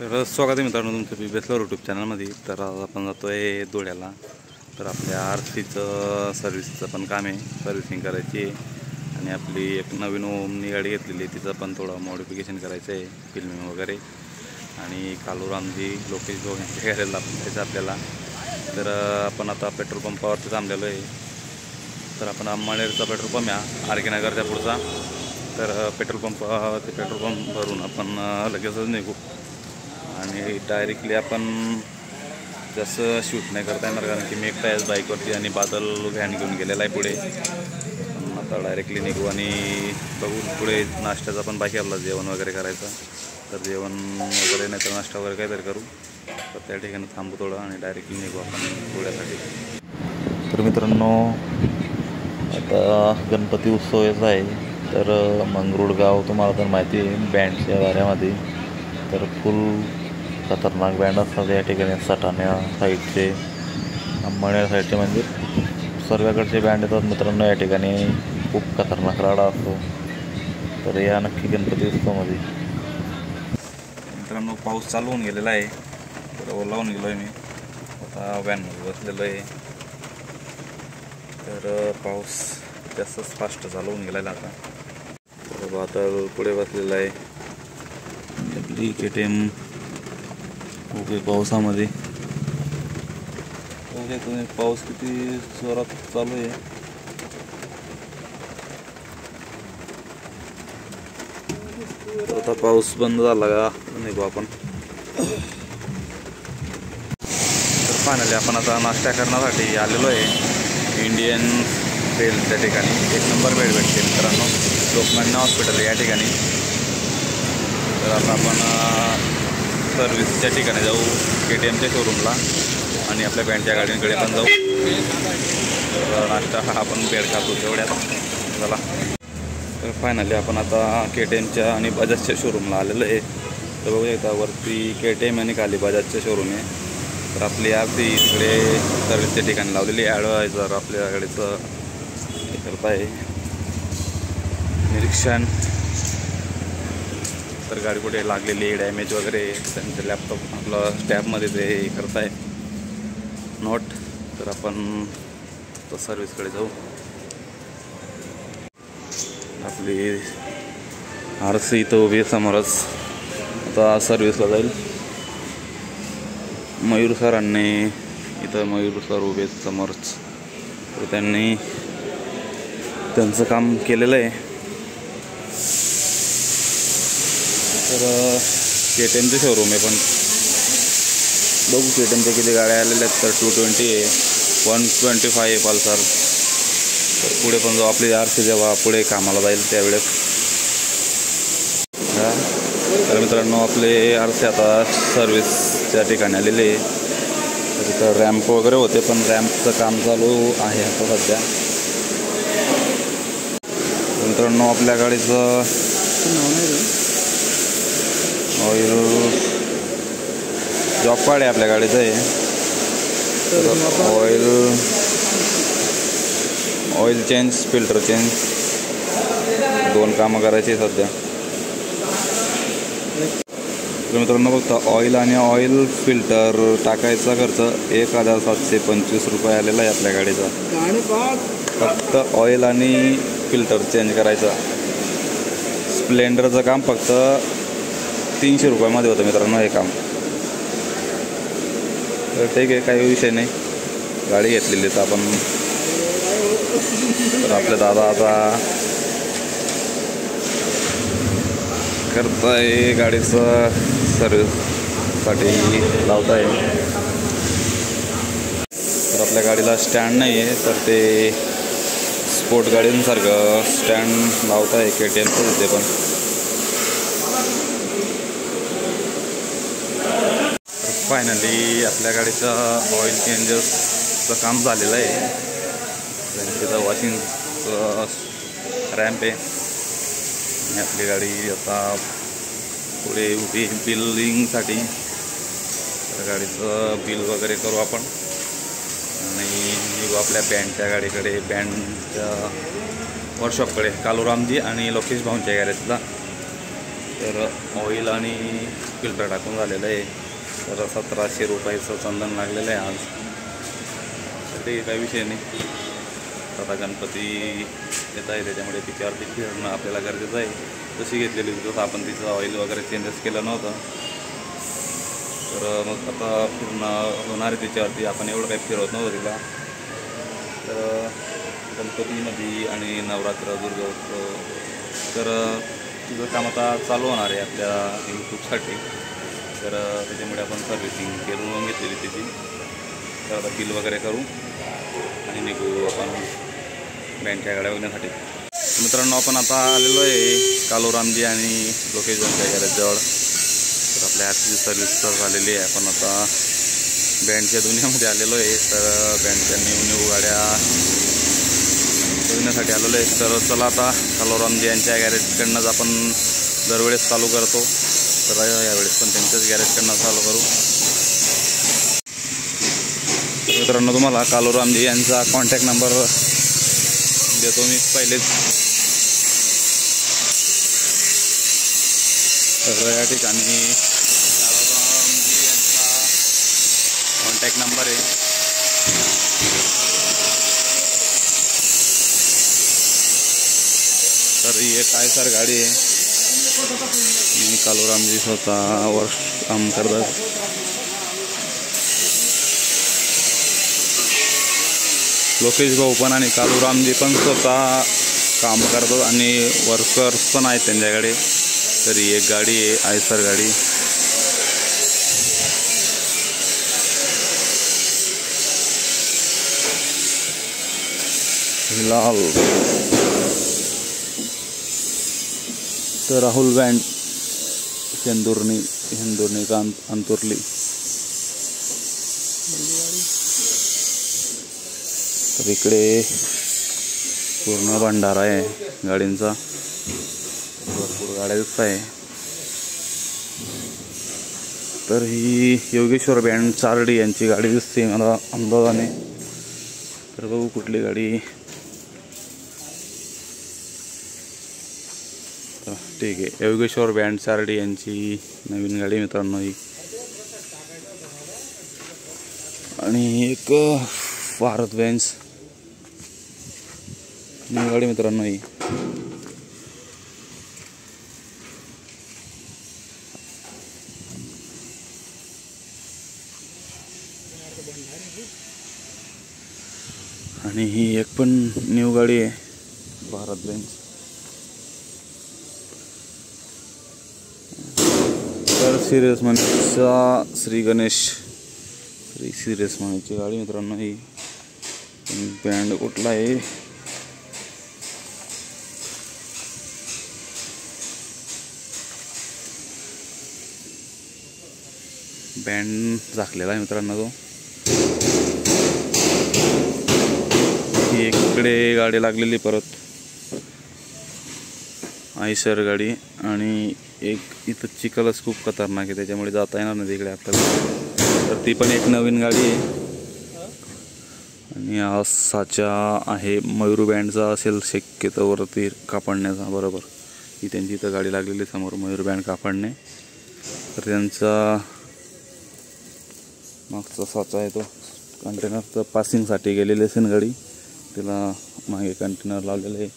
तर स्वागत आहे मित्रांनो तुमचं BBSLover यूट्यूब चॅनलमध्ये। तर आज आपण जातो आहे धुळ्याला। तर आपल्या RCचं सर्व्हिसचं पण काम आहे, सर्व्हिसिंग करायची आहे आणि आपली एक नवीन ओमनी गाडी घेतलेली आहे, तिचं पण थोडं मॉडिफिकेशन करायचं आहे, फिल्मिंग वगैरे। आणि कालूरामजी लोकेश भाऊ यांच्या गॅरेजला जायचं आपल्याला। तर आपण आता पेट्रोल पंपावरती थांबलेलो आहे। तर आपण अंमळनेरचा पेट्रोल पंप आहे RK नगरच्या पुढचा। तर पेट्रोल पंप भरून आपण लगेचच निघू आणि डायरेक्टली आपण जसं शूट नाही करता येणार, कारण की मी एकटा आहे बाईकवरती आणि बादल व्हॅन घेऊन गेलेला आहे पुढे। आता डायरेक्टली निघू आणि बघू पुढे नाश्त्याचा पण बाकी आपला जेवण वगैरे करायचं। तर जेवण वगैरे नाही तर नाश्ता वगैरे काहीतरी करू। तर त्या ठिकाणी थांबू थोडं आणि डायरेक्टली निघू आपण पुढ्यासाठी। तर मित्रांनो आता गणपती उत्सव येत आहे। तर मंगरुळ गाव तुम्हाला तर माहिती आहे बँडच्या वाऱ्यामध्ये। तर फुल खतरनाक बँड असतात या ठिकाणी, सटाण्या साईडचे, अंमळनेर साईडचे, म्हणजे सर्वाकडचे बँड येतात मित्रांनो या ठिकाणी। खूप खतरनाक राडा असतो। तर या नक्की गणपती उत्सवामध्ये। मित्रांनो पाऊस चालू होऊन गेलेला आहे, तर ओलावून गेलो आहे मी, आता व्हॅनमध्ये बसलेलो आहे। तर पाऊस जास्तच फास्ट चालू होऊन गेलेला आता। तर वादळ पुढे बसलेलं आहे, आपली KTM उभे पावसामध्ये। तुम्ही पाऊस किती जोरात चालू आहे। तर आता पाऊस बंद झाला का निघू आपण। तर फायनली आपण आता नाश्ता करण्यासाठी आलेलो आहे इंडियन बेलच्या ठिकाणी। एक नंबर बेड भेटते मित्रांनो, लोकमान्य हॉस्पिटल या ठिकाणी। तर आता आपण सर्व्हिसच्या ठिकाणी जाऊ, KTMच्या शोरूमला, आणि आपल्या बँडच्या गाडींकडे पण जाऊ। नाश्ता आपण बेड खातो तेवढ्यात चला। तर फायनली आपण आता KTMच्या आणि बजाजच्या शोरूमला आलेलो आहे। तर बघू शकता वरती KTM आणि खाली बजाजच्या शोरूम आहे। तर आपली RC तिकडे सर्व्हिसच्या ठिकाणी लावलेली ॲडवायझर आपल्या गाडीचं हे करत आहे निरीक्षण। तर गाडी कुठे लागलेली डॅमेज वगैरे त्यांचं लॅपटॉप आपलं स्टॅबमध्ये ते करत आहे नोट। तर आपण तो सर्व्हिसकडे जाऊ। आपली RC इथं उभी समोरच, आता सर्व्हिसला जाईल। मयूर सरांनी इथं, मयूर सर उभे समोरच, तर त्यांनी त्यांचं काम केलेलं आहे। तर KTMचं शोरूम आहे, पण बघू KTMच्या किती गाड्या आलेल्या आहेत। तर 220 आहे, 125 आहे पल्सर। तर पुढे पण जाऊ, आपली RC जेव्हा पुढे कामाला जाईल त्यावेळेस। तर मित्रांनो आपले RC आता सर्व्हिसच्या ठिकाणी आलेले आहे। तर इथं रॅम्प वगैरे होते, पण रॅम्पचं काम चालू आहे आता सध्या। मित्रांनो आपल्या गाडीचं ऑइल जॉब कार्ड आहे आपल्या गाडीचं आहे। ऑइल चेंज, फिल्टर चेंज, 2 कामं करायची सध्या। तर मित्रांनो फक्त ऑइल आणि ऑइल फिल्टर टाकायचा खर्च 1725 रुपये आलेला आहे आपल्या गाडीचा। फक्त ऑइल आणि फिल्टर चेंज करायचा। स्प्लेंडरचं काम फक्त 300 रुपयामध्ये होतं मित्रांनो हे काम। तर ठीक आहे, काही विषय नाही, गाडी घेतलेली तर आपण। तर आपले दादा आता करताय गाडीचं सर्व्हिससाठी लावत आहे। तर आपल्या गाडीला स्टँड नाही आहे, तर ते स्पोर्ट गाडींसारखं स्टँड लावत आहे KTMचं तिथे पण। फायनली आपल्या गाडीचं ऑइल चेंजेसचं काम झालेलं आहे। तिथं वॉशिंग रॅम्प आहे आणि आपली गाडी आता पुढे उभी बिलिंगसाठी। तर गाडीचं बिल वगैरे करू आपण आणि निघू आपल्या बँडच्या गाडीकडे, बँडच्या वर्कशॉपकडे, कालूरामजी आणि लोकेश भाऊंच्या गॅरेजला। तर ऑइल आणि फिल्टर टाकून झालेलं आहे. तर 1700 रुपयाचं चंदन लागलेलं आहे आज. तर ते काही विषय नाही. आता गणपती येत आहे त्याच्यामुळे तिच्यावरती फिरणं आपल्याला गरजेचं आहे. तशी घेतलेली तसं आपण तिचं ऑइल वगैरे चेंजेस केलं नव्हतं. तर मग आता फिरणं होणार आहे तिच्यावरती. आपण एवढं काही फिरवत नव्हतं तिला. तर गणपतीमध्ये आणि नवरात्र दुर्गोत्सव तर तुझं काम आता चालू होणार आहे आपल्या यूट्यूबसाठी. तर त्याच्यामुळे आपण सर्व्हिसिंग करून घेतलेली त्याची. तर आता बिल वगैरे करू आणि निघू आपण बँडच्या गाड्या बघण्यासाठी. मित्रांनो आपण आता आलेलो आहे कालोरामजी आणि लोकेश भाऊंच्या गॅरेजजवळ. तर आपल्या ॲपची सर्व्हिस तर झालेली आहे. आपण आता बँडच्या दुनियामध्ये आलेलो आहे. तर बँडच्या न्यू गाड्या बघण्यासाठी आलेलो आहे. तर चला आता कालोरामजी यांच्या गॅरेजकडनंच आपण दरवेळेस चालू करतो. तर यावेळेस पण त्यांच्याच गॅरेजकडनं चालू करू. तर मित्रांनो तुम्हाला कालोरामजी यांचा कॉन्टॅक्ट नंबर देतो मी पहिलेच. तर या ठिकाणी कालोरामजी यांचा कॉन्टॅक्ट नंबर आहे. तर ही एक आयसर गाडी आहे. मी कालोरामजी स्वतः वर्क काम करतात. लोकेश भाऊ पण आणि कालोरामजी पण स्वतः काम करतात आणि वर्कर्स पण आहेत त्यांच्याकडे. तर ही एक गाडी आहे आयसर गाडी. लाल तर राहुल बँड हिंदुर्णी का अंतुर्ली. तर इकडे पूर्ण भंडारा आहे गाडींचा. भरपूर गाड्या दिसत आहे. तर ही योगेश्वर बँड 4D यांची गाडी दिसते मला अंदाजाने. तर बघू कुठली गाडी. ठीक आहे योगेश्वर बँड 4D यांची नवीन गाडी मित्रांनो ही. आणि एक भारत बेंज नवी गाडी मित्रांनो ही. आणि ही एक पण न्यू गाडी आहे भारत बेंज. तर सिरियस मनीचा श्री सिरियस मनीची गाडी मित्रांनो ही. बँड कुठला आहे बँड झाकलेला आहे मित्रांनो तो. ही इकडे गाडी लागलेली परत आयशर गाडी. आणि एक इथं चिखलच खूप खतरनाक आहे त्याच्यामुळे जाता येणार नाही तिकडे आपल्याला. तर ती पण एक नवीन गाडी आहे. आणि हा साचा आहे मयूर बँडचा असेल शक्यतो वरती कापडण्याचा. बरोबर ही त्यांची इथं गाडी लागलेली समोर मयूर बँड कापडणे. तर त्यांचा मागचा साचा आहे तो कंटेनर. तर पासिंगसाठी गेलेली असेल गाडी. तिला मागे कंटेनर लावलेलं आहे.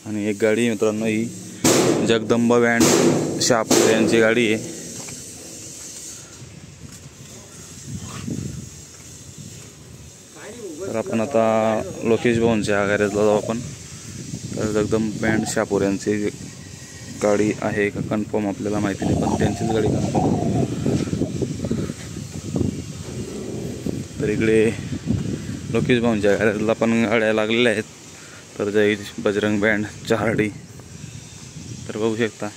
आणि एक गाडी मित्रांनो ही जगदंबा बँड शहापूर यांची गाडी आहे. तर आपण आता लोकेश भाऊंच्या गॅरेजला जाऊ आपण. तर जगदंबा बँड शहापूर यांची गाडी आहे का कन्फर्म आपल्याला माहिती नाही पण त्यांचीच गाडी कन्फर्म. तर इकडे लोकेश भाऊंच्या गॅरेजला पण गाड्या लागलेल्या आहेत. तर जय बजरंग बँड 4D. तर बघू शकता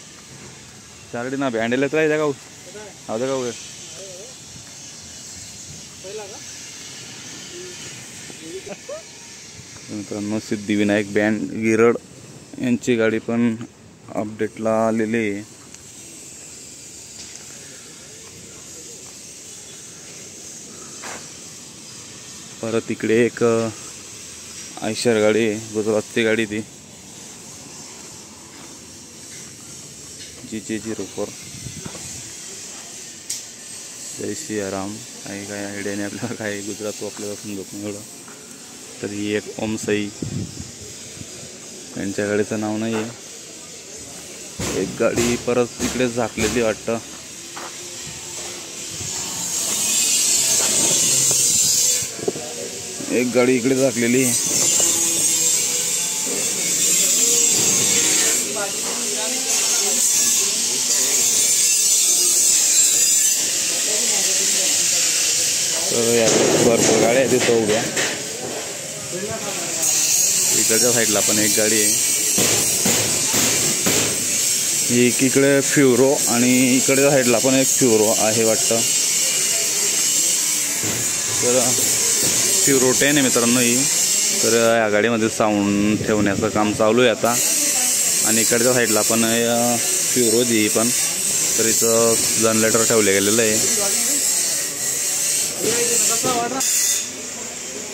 4D ना बँड येत राहायचा गाऊ हा गाऊ. मित्रांनो सिद्धिविनायक बँड गिरड यांची गाडी पण अपडेटला आलेली आहे. परत इकडे एक आयशर गाडी गुजरातची गाडी ती JJ04 जय सियाराम. काही काय आयडियाने आपल्याला काय गुजरात आपल्याला समजत नाही एवढं. तर ही एक ओम साई, यांच्या गाडीचं नाव नाही आहे. एक गाडी परत तिकडे झाकलेली वाटतं. एक गाडी इकडे झाकलेली. तर याकडे भरपूर गाड्या आहेत तिथं उभ्या. इकडच्या साईडला पण एक गाडी आहे. एक इकडे फ्युरो आणि इकडच्या साईडला पण एक फ्युरो आहे वाटतं. तर फ्युरो 10 आहे मित्रांनो ही. तर या गाडीमध्ये साऊंड ठेवण्याचं काम चालू आहे आता. आणि इकडच्या साईडला पण फ्युरो जी पण, तर इथं जनरेटर ठेवले गेलेलं आहे.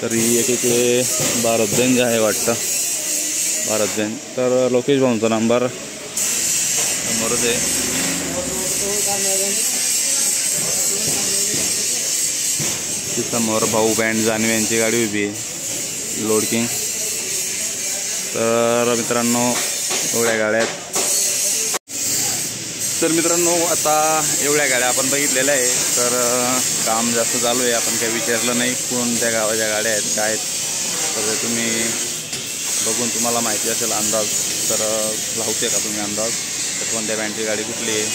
तर ही एक इकडे भारत बेंज आहे वाटतं, भारत बेंज. तर लोकेश भाऊंचा नंबर समोरच आहे. समोर भाऊ बँड जानवे यांची गाडी उभी आहे, लोड किंग. तर मित्रांनो एवढ्या गाड्या आहेत. तर मित्रांनो आता एवढ्या गाड्या आपण बघितलेल्या आहे. तर काम जास्त चालू आहे. आपण काही विचारलं नाही कोणत्या गावाच्या गाड्या आहेत काय आहेत. तर तुम्ही बघून तुम्हाला माहिती असेल अंदाज, तर लावू का तुम्ही अंदाज तर कोणत्या बँडची गाडी कुठली आहे.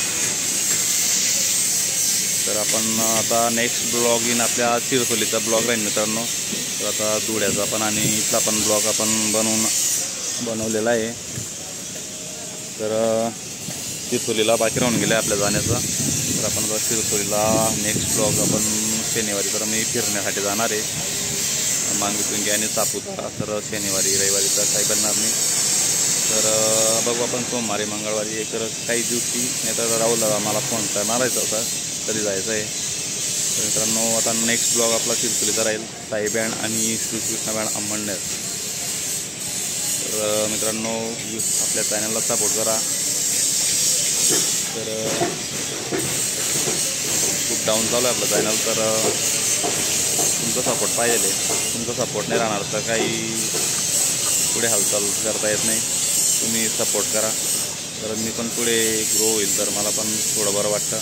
तर आपण आता नेक्स्ट ब्लॉग इन आपल्या चिरखोलीचा ब्लॉग राहील मित्रांनो. तर आता धुळ्याचा पण आणि इथला पण ब्लॉग आपण बनवलेला आहे. तर चिरखोलीला बाकी राहून गेलं आपल्या जाण्याचं. तर आपण आता चिरखोलीला नेक्स्ट ब्लॉग आपण शनिवारी, तर मी फिरण्यासाठी जाणार आहे मांगीतुंगी आणि सापुतारा. तर शनिवारी रविवारी तर काही बनणार नाही. तर बघू आपण सोमवारी मंगळवारी एक काही दिवशी, नाही तर राहुल दादा मला फोन करणार आहे होता तरी जायचं आहे. तर मित्रांनो आता नेक्स्ट ब्लॉग आपला चिरखोलीचा राहील, साई बँड आणि श्रीकृष्ण बँड अंमळनेर. तर मित्रांनो आपल्या चॅनलला सपोर्ट करा. तर खूप डाऊन चालू आहे आपलं चॅनल. तर तुमचा सपोर्ट पाहिजे. तुमचा सपोर्ट नाही राहणार तर काही पुढे हालचाल करता येत नाही. तुम्ही सपोर्ट करा तर मी पण पुढे ग्रो होईल. तर मला पण थोडं बरं वाटतं.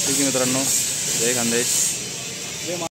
ठीक आहे मित्रांनो, जय खानदेश.